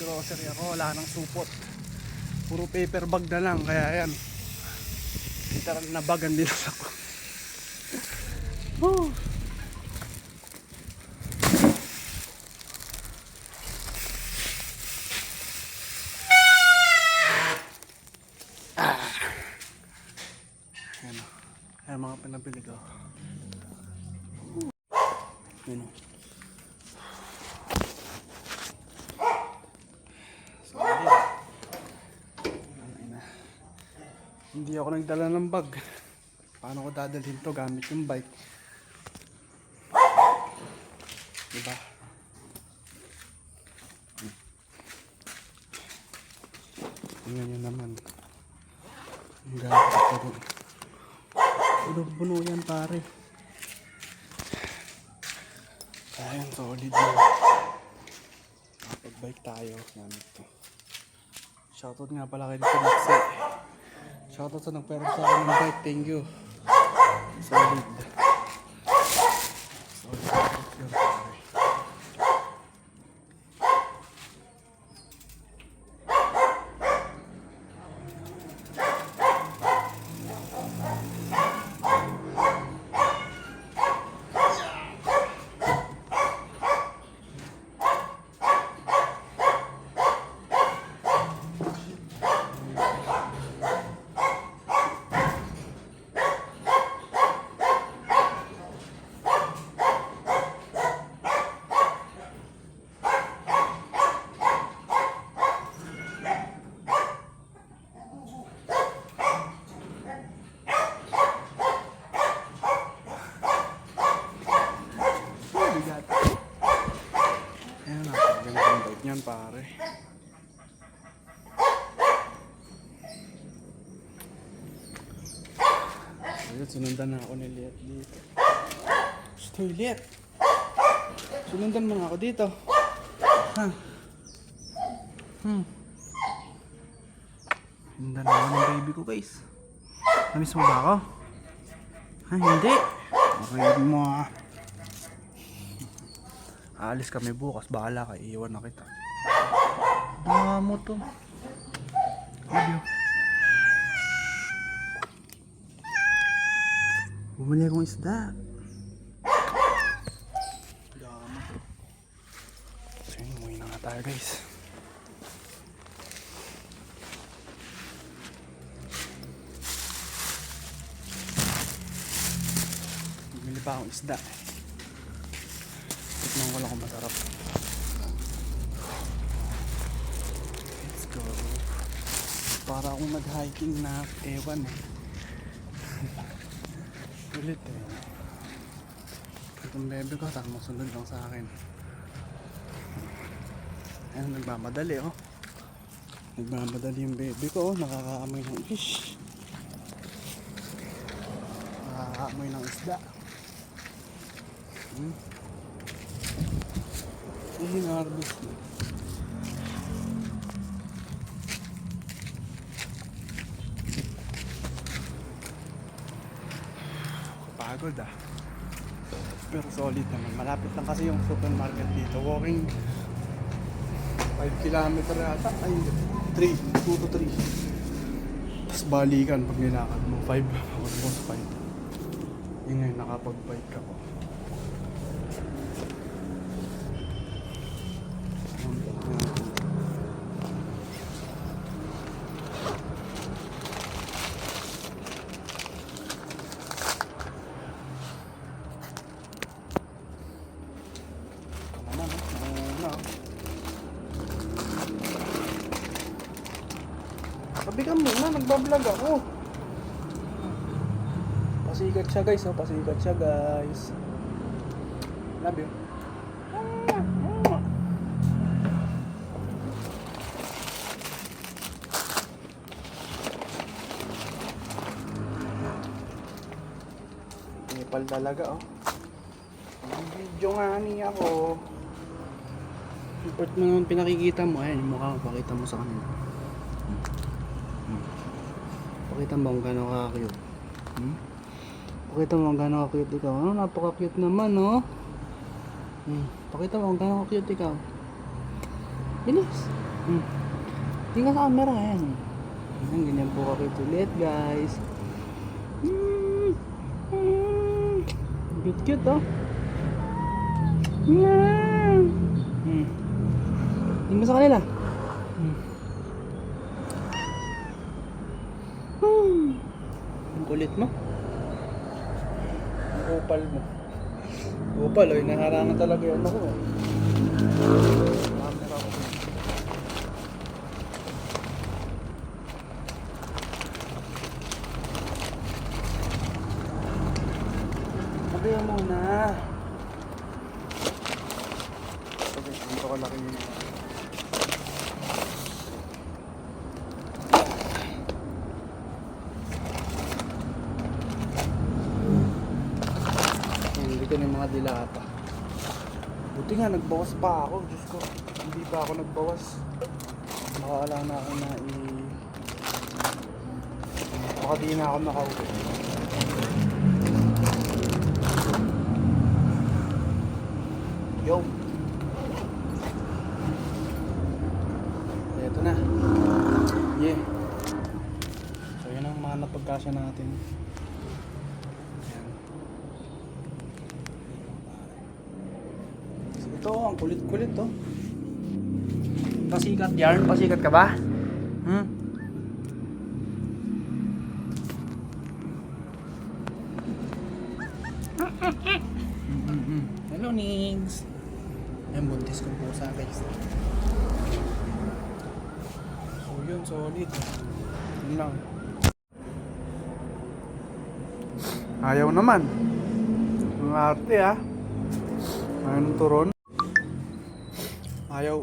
nag-grocery ako, wala nang supot. Puro paper bag na lang, kaya yan. Literal na bagan din ako. Woo! Ayan o. Ayan mga pinabili ko. Ayan o. Hindi ako nagdala ng bag. Paano ko dadalhin to gamit yung bike? Diba? Tingnan nyo naman. Ang gamit ko doon. Puno yan pare. Ayan, solid yun. Kapag-bike tayo gamit to. Shoutout nga pala kay Dito Maxi. Shoutout sa nagpero sa akin ng bike. Thank you. Solid. Solid. Yan pare. Ayun, sunundan na ako ni Liet dito. Stoy Liet! Sunundan mo nga ako dito. Ha? Sunundan na ako ng baby ko guys. Namiss mo ba ako? Ha? Hindi? Okay mo ah. Aalis kami bukas, bahala ka, iiwan na kita. Mo to. Love you. Bumili akong isda. Dama. So yun, umuwi na nga tayo guys. Bumili pa akong isda. Tikman ko lang kung masarap. Let's go. Para akong mag-hiking na ewan eh. Ulit eh. Itong bebe ko, tama sunod lang sa akin. Ayan, nagmamadali oh. Nagmamadali yung bebe ko oh. Nakakaamoy ng fish. Nakakaamoy ng isda. Hinarvest na. Pagod ah. Pero solid naman. Malapit lang kasi yung supermarket dito. Walking 5 kilometer yata. Ay, 3. 2 to 3. Tapos balikan pag nilakad mo. 5. Almost 5. Yun ngayon nakapag-bike ako. Sabi ka muna, nagbablog ako. Pasikat siya guys, oh. Pasikat siya guys. Love you. Nepal talaga oh. Video nga niya ako. Report mo naman pinakikita mo. Ayan, yung mukha mo, pakita mo sa kanila. Pakita mo kung gano'n ka-cute. Pakita mo kung gano'n ka-cute ikaw. Ano, napaka-cute naman, no? Pakita mo kung gano'n ka-cute ikaw. Bilis. Tingnan sa camera yan. Ayan, ganyan po ka ulit guys. Cute cute oh. Tingnan sa kanila. Ang kulit mo. Ang opal mo. Opal oh, naharangan talaga yun ako. Camera ko. Sabihan muna. Okay, dito ko laki yun. Hindi ko na yung mga dilata. Buti nga, nagbawas pa ako. Diyos ko, hindi pa ako nagbawas. Nakakala na ako na baka di na ako nakauwi. Yo! Eto na. Yeah. So yun ang mga napagkasya natin. Ayan. So, ito, ang kulit-kulit to. Pasikat yarn? Pasikat ka ba? Hello, Nings. Ayan, buntis ko po sa akin. So yun, solid. Yun lang. Ayaw naman. Ang arte ah. Ayaw ng turon. Ayaw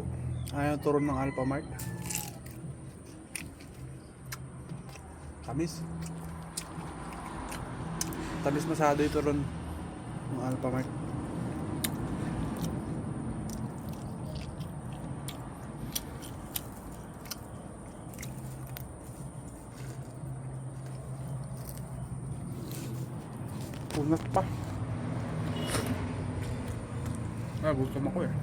turon ng Alphamart. Tamis. Tamis masyado yung turon ng Alphamart. Punat pa. Gutom ako eh.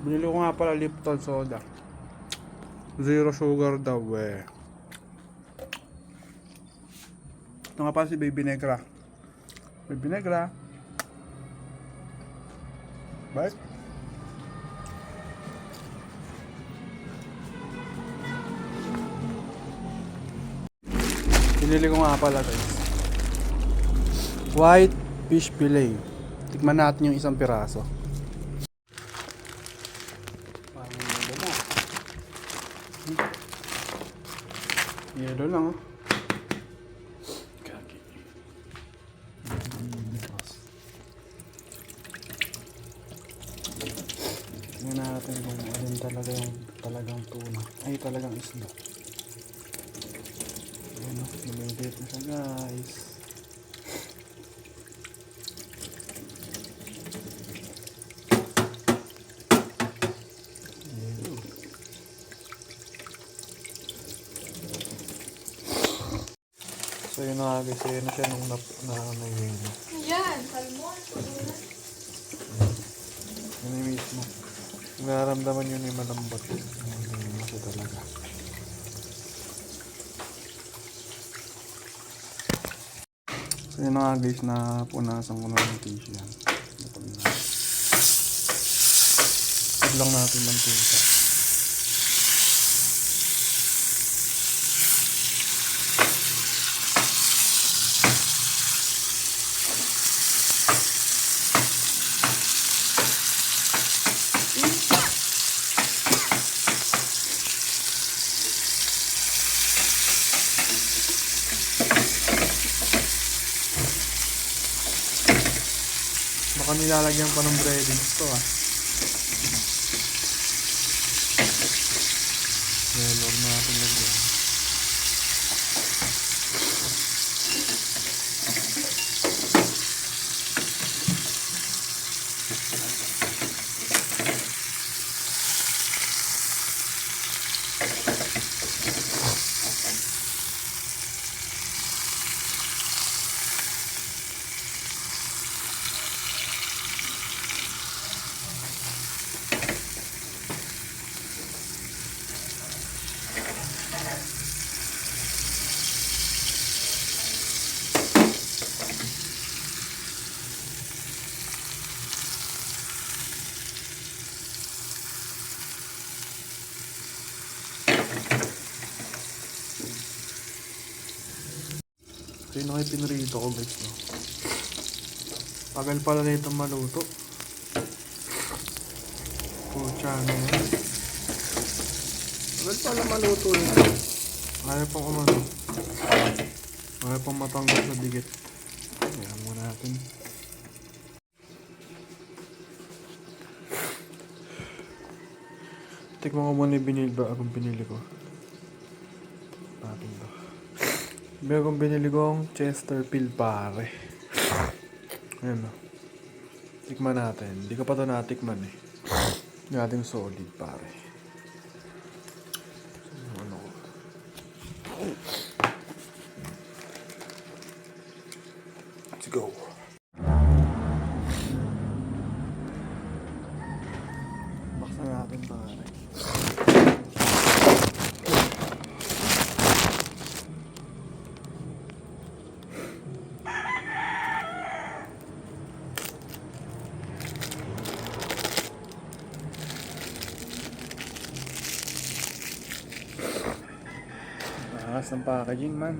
Binili ko nga pala Lipton soda. Zero sugar daw eh. Ito nga pala si Baby Negra. Baby Negra. Bye. Binili ko nga pala guys. White fish fillet. Tikman natin yung isang piraso. Yellow lang oh. Kaki. Tingnan natin kung alin talaga yung talagang tuna. Ay talagang isda. Ayan oh, lumiliit na siya guys. So yun na guys, yun na siya nung na-yelo. Yan, salmon. Yun yung mismo. Nararamdaman yun yung malambot. Yun siya talaga. So yun na guys, napunasan ko na ng tissue yan. Pag lang natin mantika. Baka nilalagyan pa ng breadings to ah. Yan, huwag na natin lagyan. Ito yung mga pinrito ko guys. No? Tagal pala na itong maluto. Pucha na yan. Tagal pala maluto ito. Ayaw pang umano. Ayaw pang matanggal sa digit. Ayan muna natin. Tikman ko muna yung binili ba akong binili ko. Natin to. Meron binili kong Chesterfield pare. Ayan o. Tikman natin. Hindi ko pa ito natikman eh. Yung ating solid pare. Ano ko. Let's go. Baksan natin pare. Angas ng packaging man.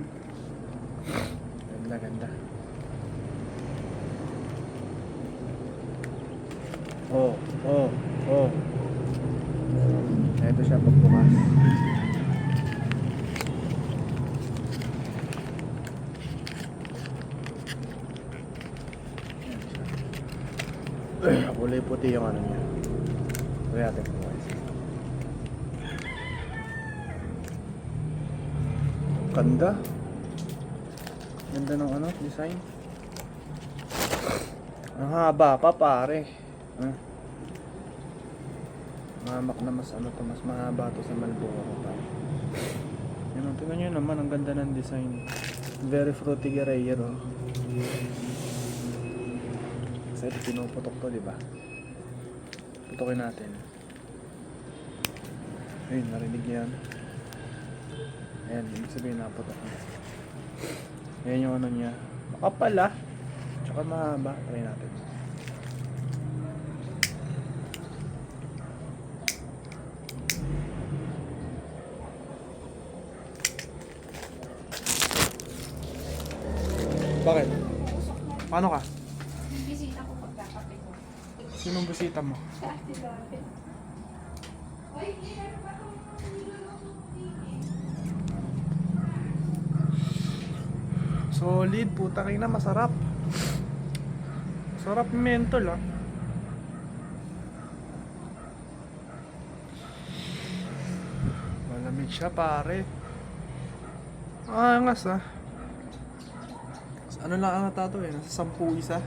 Ganda ganda. Oh. Ito siya pagbukas. Kulay puti yung ano niya. Kaya natin bukas. Ganda. Ganda ng ano, design. Ang haba pa pare. Mamak na mas ano to, mas mahaba to sa Marlboro pa. Yan, tingnan nyo naman, ang ganda ng design. Very fruity Guerrero. Kasi ito pinuputok to, diba? Putokin natin. Ayun, narinig yan. Ayan, ibig sabihin naputok na. Ayan yung ano niya. Makapal ah. Tsaka mahaba. Try natin. Bakit? Paano ka? Bisita ko pagkakape ko. Sinong bisita mo? Sa Ate Loren. Oy, meron pa akong niluluto din. Solid, puta kayo na, masarap. Sarap yung mentol ah. Malamig siya pare. Angas ah. Ano lang ang natato eh, nasa 10 isa.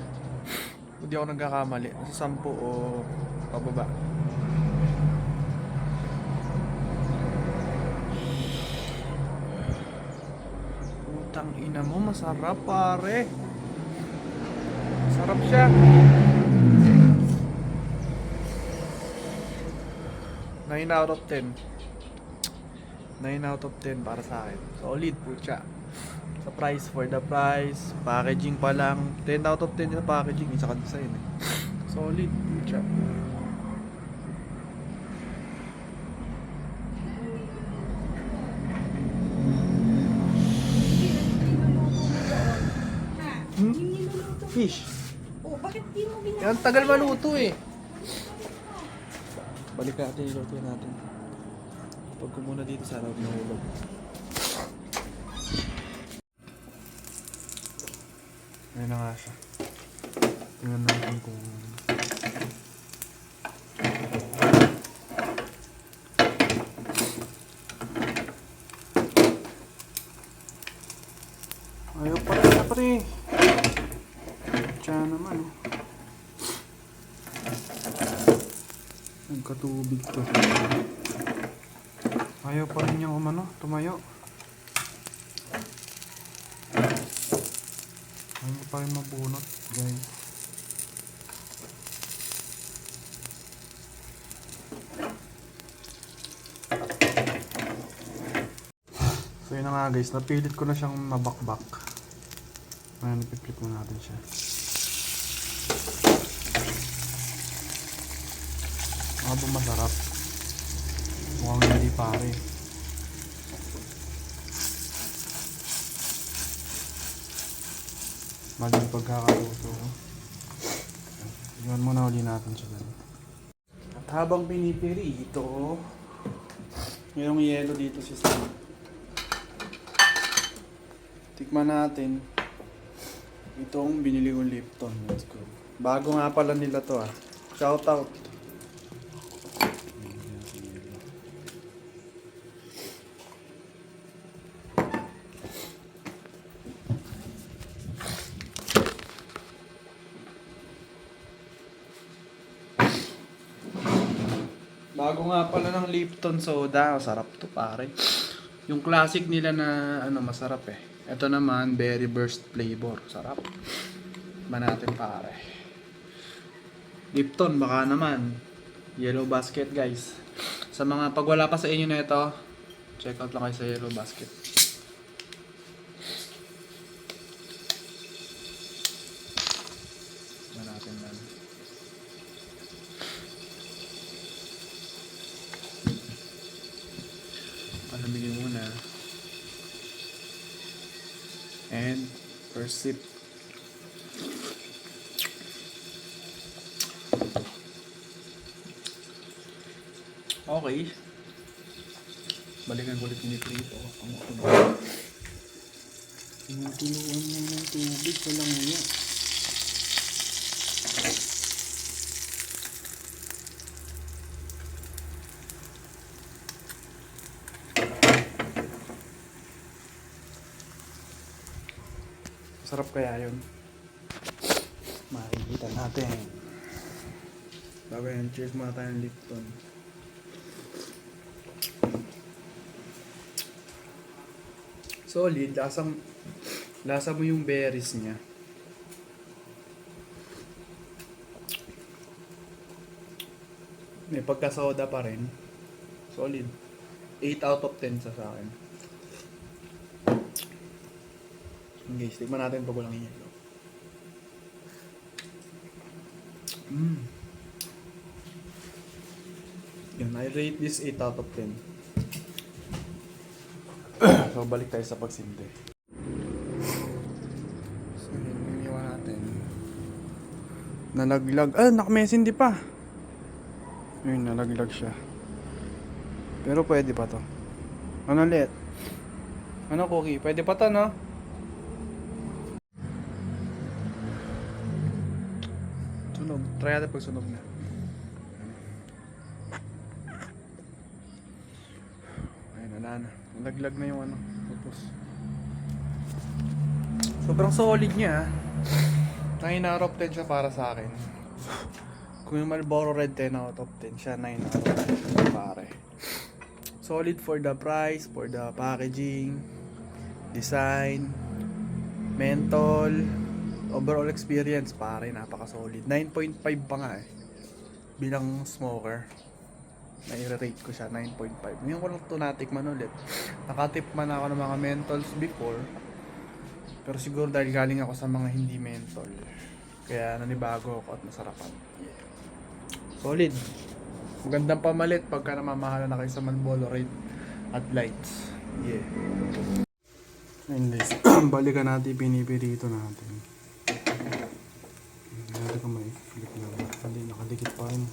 Hindi ako nagkakamali, nasa 10 o pababa. Putang ina mo, masarap pare. Sarap siya. 9 out of 10. 9 out of 10 para sa akin. Solid po siya. Sa price, for the price, packaging pa lang. 10 out of 10 sa packaging, isa ka design eh. Solid po siya. Ha? Yung niluluto. Fish. Oh, bakit di mo binasa? Yan, tagal maluto eh. Balik natin, iluto natin. Pag ko muna dito sa harap ng ulog. Ayun na nga siya. Tingnan natin kung... Ayaw pa rin na pre. Tiyan naman oh. Nagkatubig to. Ayaw pa rin yung umano, tumayo. Ayaw pa rin mabunot, guys. So yun na nga guys, napilit ko na siyang mabakbak. Ngayon, ipiplit mo natin siya. Mga masarap. Mukhang hindi pare. Maling pagkakaluto ko. Iwan muna uli natin siya dyan. At habang pinipiri ito, yung yelo dito si Sam. Tikman natin itong binili kong Lipton. Let's go. Bago nga pala nila to ah. Shout out. Bago nga pala ng Lipton soda, sarap to pare. Yung classic nila na ano masarap eh. Ito naman berry burst flavor, sarap. Ba natin pare. Lipton baka naman. Yellow Basket guys. Sa mga pag wala pa sa inyo na ito, check out lang kayo sa Yellow Basket. Ba natin yan. Palamigin muna. And first sip. Okay. Balikan ko ulit yung prito. Ang tunog. Tinutuluan niya ng tubig pa lang niya. Sarap kaya yun. Makikita natin. Bago yan, cheers muna tayo ng Lipton. Solid, lasa mo yung berries niya. May pagka-soda pa rin. Solid. 8 out of 10 sa akin. Okay, tikman natin pag walang yelo. Yan, I rate this 8 out of 10. So, balik tayo sa pagsindi. So, yun yung iwan natin. Nalaglag. Nakamesindi pa. Ayun, nalaglag siya. Pero pwede pa to. Ano ulit? Ano, Cookie? Pwede pa to, no? Sunog. Try natin pag sunog na. Ayun, wala na. Nalaglag na yung ano. Tapos. Sobrang solid niya. 9 out of 10 siya para sa akin. Kung yung Marlboro Red 10 out of 10 siya, 9 out of 10 pare. Solid for the price, for the packaging, design, menthol, overall experience pare, napaka-solid. 9.5 pa nga eh. Bilang smoker, na-rate ko siya 9.5. Ngayon ko lang ito natikman ulit. Nakatip man ako ng mga menthols before, pero siguro dahil galing ako sa mga hindi menthol, kaya nanibago ako at masarapan. Yeah. Solid. Magandang pamalit pagka namamahala na kayo sa Marlboro Red at lights. Yeah. Ayun guys, balikan natin pinipirito natin. Hindi ko may flip na. Hindi, nakadikit pa rin.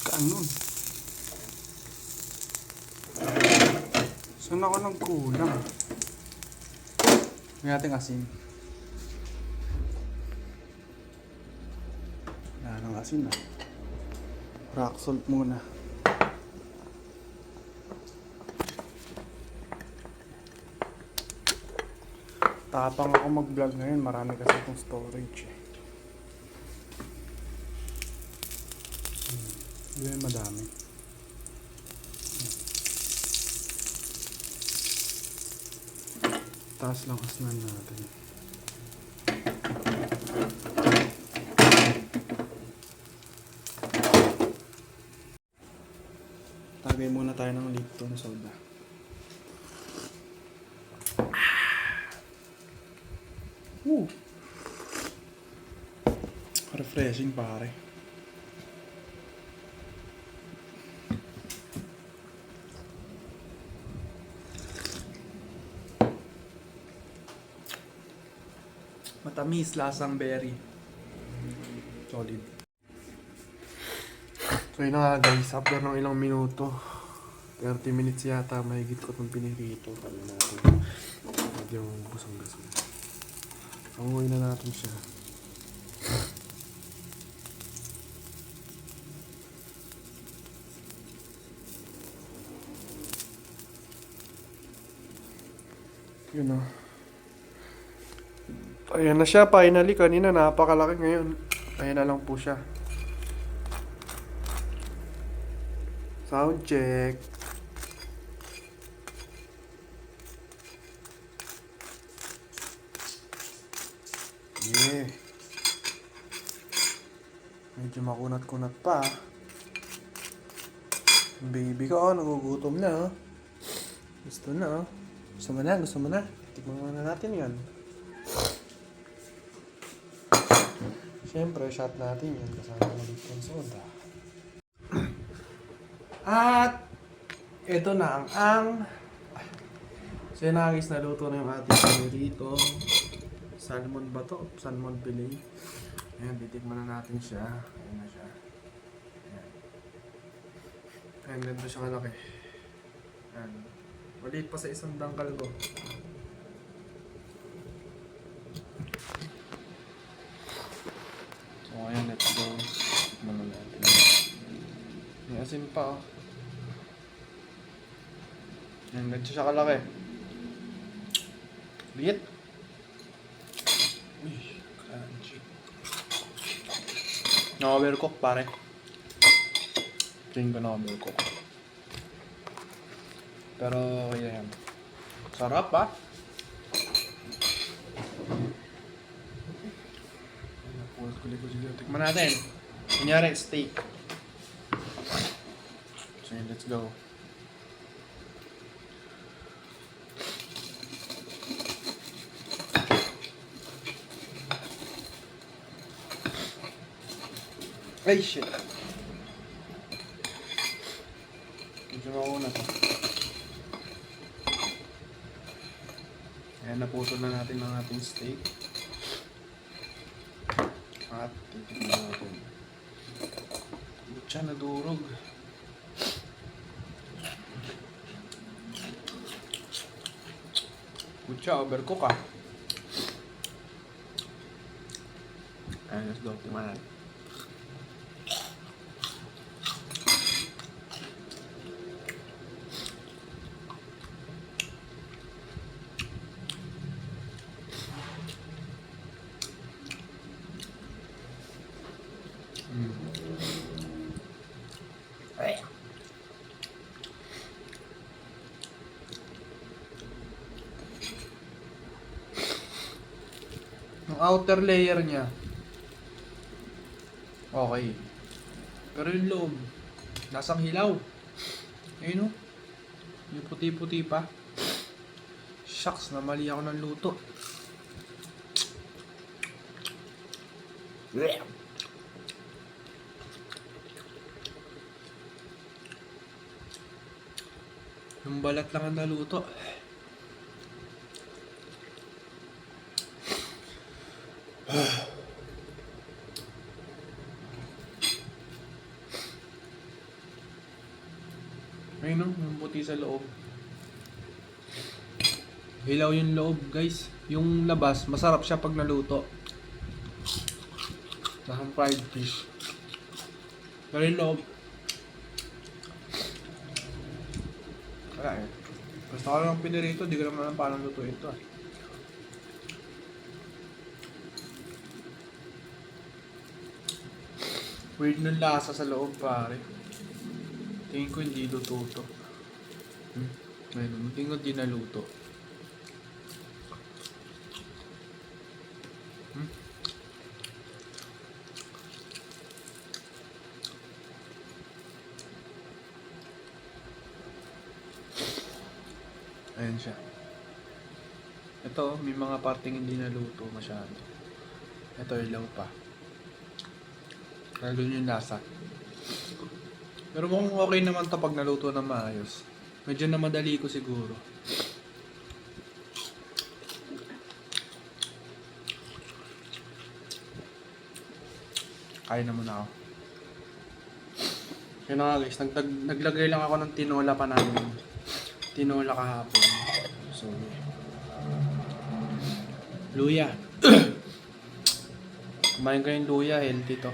Kanon? Saan ako nang kulang? May nating asin. Wala nang asin ah. Rock salt muna. Tapang ako mag-vlog ngayon. Marami kasi itong storage eh. Hindi madami. Taas lang asnan natin. Tagay muna tayo ng Lipton soda. Refreshing pare. Matamis, lasang berry. Solid. So yun na nga guys, after ng ilang minuto, 30 minutes yata, mahigit ko itong pinirito. Kaya natin, medyo busang gasol. Sanguin na natin siya. Yun o. Ayan na siya, finally. Kanina napakalaki, ngayon ayan na lang po siya. Sound check. Yeah. Medyo makunat-kunat pa. Baby ko, nagugutom na. Gusto na. Gusto mo na, gusto mo na. Tikman muna natin yan. Siyempre, shot natin yan. Kasama na dito yung soda. At ito na ang so yun na guys, naluto na yung ating pinirito. Salmon ba to? Salmon fillet. Ayan, titikman na natin siya. Ayan na siya. Ayan. Ayan, ganda siya kalaki. Ayan. Maliit pa sa isang dangkal ko. So ayan, let's go. Tikman na natin. May asin pa oh. Ayan, ganda siya kalaki. Liit. Uy, crunchy. Na-overcook pare. Tingin ko na-overcook. Pero okay yan. Sarap ah. Tikman natin. Kunyari, steak. So let's go. Ay, shit. Medyo mauna to. Ayan, naputol na natin ang ating steak. At titignan natin. Butya na durog. Butya, overcook ah. Ayan, let's go. Tingnan natin. Yung outer layer niya okay, pero yung loob lasang hilaw. Ayun o, yung puti-puti pa. Shucks, na mali ako ng luto. Yung balat lang ang naluto. Ayun o, yung puti sa loob. Hilaw yung loob guys. Yung labas, masarap siya pag naluto. Sahang fried fish. Pero yung loob, wala eh. Gusto ko lang pinirito, di ko naman alam paano lutuin ito ah. Weird ng lasa sa loob pare. Tingin ko hindi luto to. Ayun, tingin ko di naluto. Ayan siya. Ito, may mga parting hindi naluto masyado. Ito, ilaw pa. Lalo yung lasa. Pero mukhang okay naman to pag naluto na maayos. Medyo na madali ko siguro. Kain na muna ako. Yun na nga guys, naglagay lang ako ng tinola pa namin. Tinola kahapon. So, luya. Kumain kayong luya, healthy to.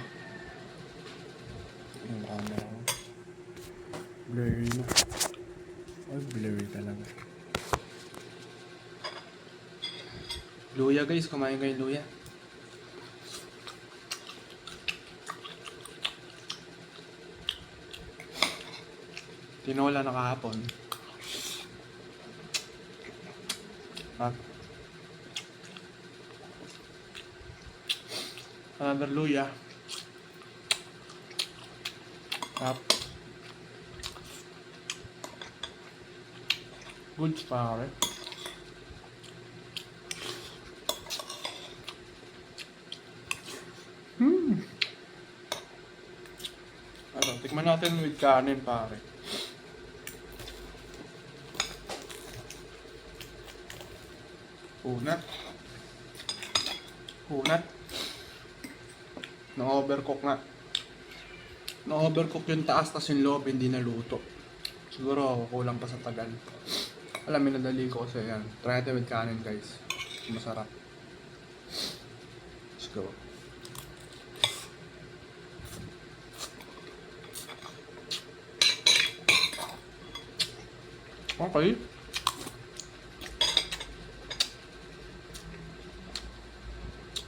Yung camera ko. Blurry na. Ay, blurry talaga. Luya guys, kumain kayong luya. Tinola na kahapon. At another luya. At goods pare. Ano, tikman natin with kanin pare. Unat. Na-overcook nga. Na-overcook yung taas, tas yung loob hindi naluto. Siguro kulang pa sa tagal. Alam, minadali ko kasi yan. Try natin with kanin guys. Masarap. Let's go. Okay.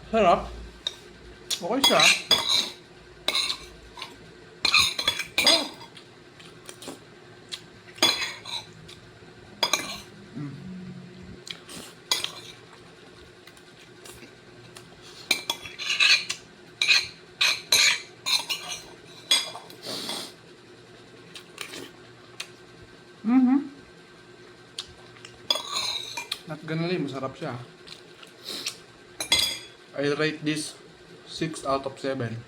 Sarap. Okay siya. Sarap. Not gonna lie, masarap siya. I rate this 6 out of 7.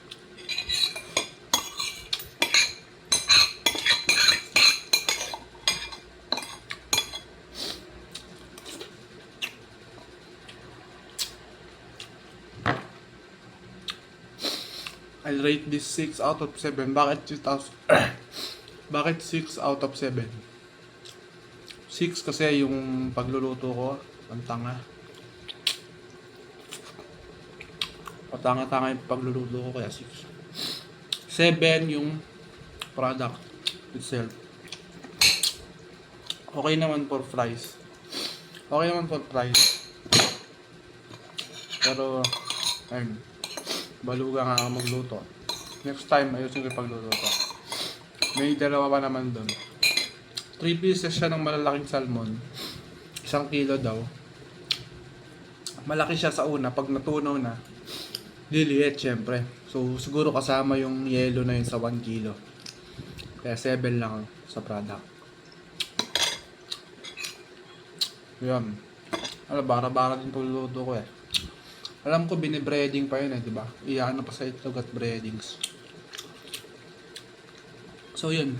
I'll rate this 6 out of 7. Bakit 6 Bakit 6 out of 7? 6 kasi yung pagluluto ko, ang tanga. Patanga-tanga yung pagluluto ko, kaya 6. 7 yung product itself. Okay naman for fries. Pero, ayun, baluga nga ako magluto. Next time, ayusin ko yung pagluluto. May dalawa pa naman doon. 3 pieces siya ng malalaking salmon. 1 kilo daw. Malaki siya sa una. Pag natunaw na, liliit syempre. So, siguro kasama yung yelo na yun sa 1 kilo. Kaya 7 lang sa product. Yun. Alam, bara-bara din pagluluto ko eh. Alam ko binibreading pa yun eh, diba? Iyaano pa sa itlog at breadings. So, yun.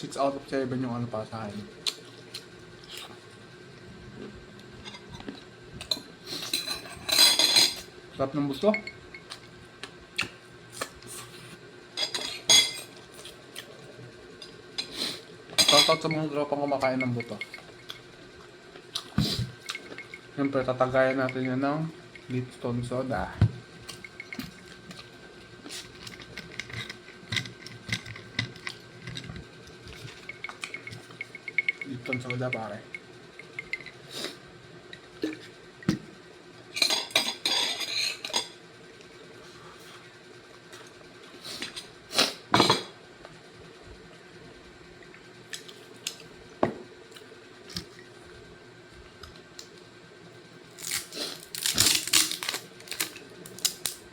6 out of 7 yung ano pa sa akin. Sarap ng buto. Shoutout sa mga dropang kumakain ng buto. Siyempre, tatagayan natin yan ng Lipton soda. Lipton soda pare.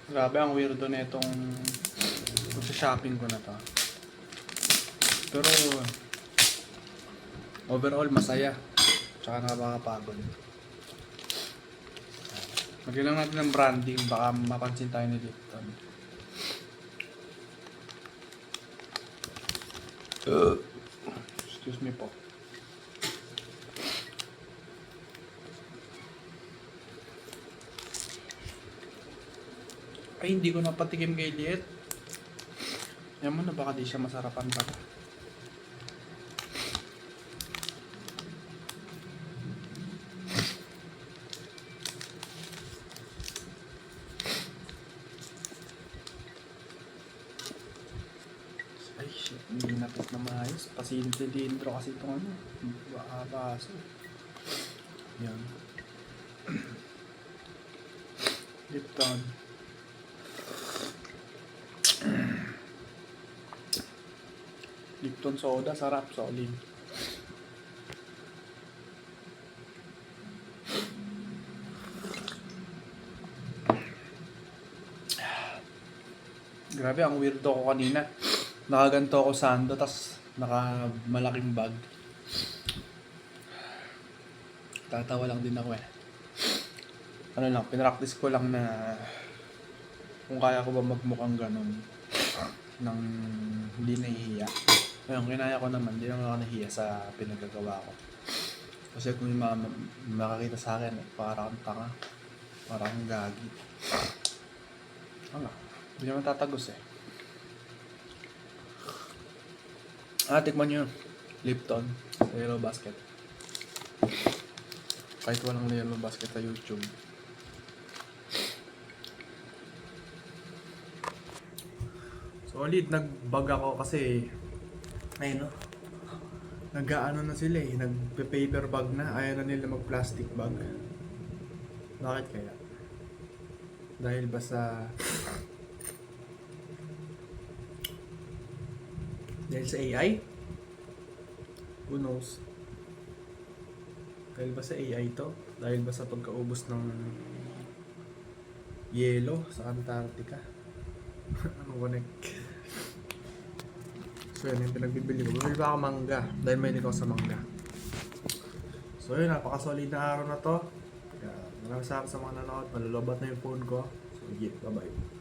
Grabe, ang weirdo na itong shopping ko na to. Pero overall masaya. Tsaka nakakapagod. Lagyan lang natin ng branding, baka mapansin tayo ni Lipton. Excuse me po. Ay, hindi ko napatikim kay Liet. Yan mo na, baka di siya masarapan pala. Ay, shit. Hindi napit na maayos. Pasilindro kasi itong ano. Baso. Yan. Lipton. Lipton soda, sarap, solid. Grabe, ang weirdo ko kanina. Nakaganto ako sando, tas naka malaking bag. Tatawa lang din ako eh. Ano lang, pinractice ko lang na kung kaya ko ba magmukhang ganun nang hindi nahihiya. Ngayon, kinaya ko naman, hindi naman ako nahihiya sa pinagagawa ko. Kasi kung may makakita sa akin, parang tanga, parang gagi. Wala, hindi naman tatagos eh. Tikman nyo, Lipton, sa Yellow Basket. Kahit walang Yellow Basket sa YouTube. Solid, nag-bag ako kasi ayun no, nag-aano na sila eh, nagpe-paper bag na, ayaw na nila mag-plastic bag. Bakit kaya? Dahil ba sa AI? Who knows? Dahil ba sa AI to? Dahil ba sa pagkaubos ng yelo sa Antarctica? Ano connect? So yun yung pinagbibili ko. Bumili pa ako mangga dahil may ako sa mangga. So yun, napaka-solid na araw na to. Kaya maraming salamat sa mga nanonood. Malulubat na yung phone ko. So yeah, bye-bye.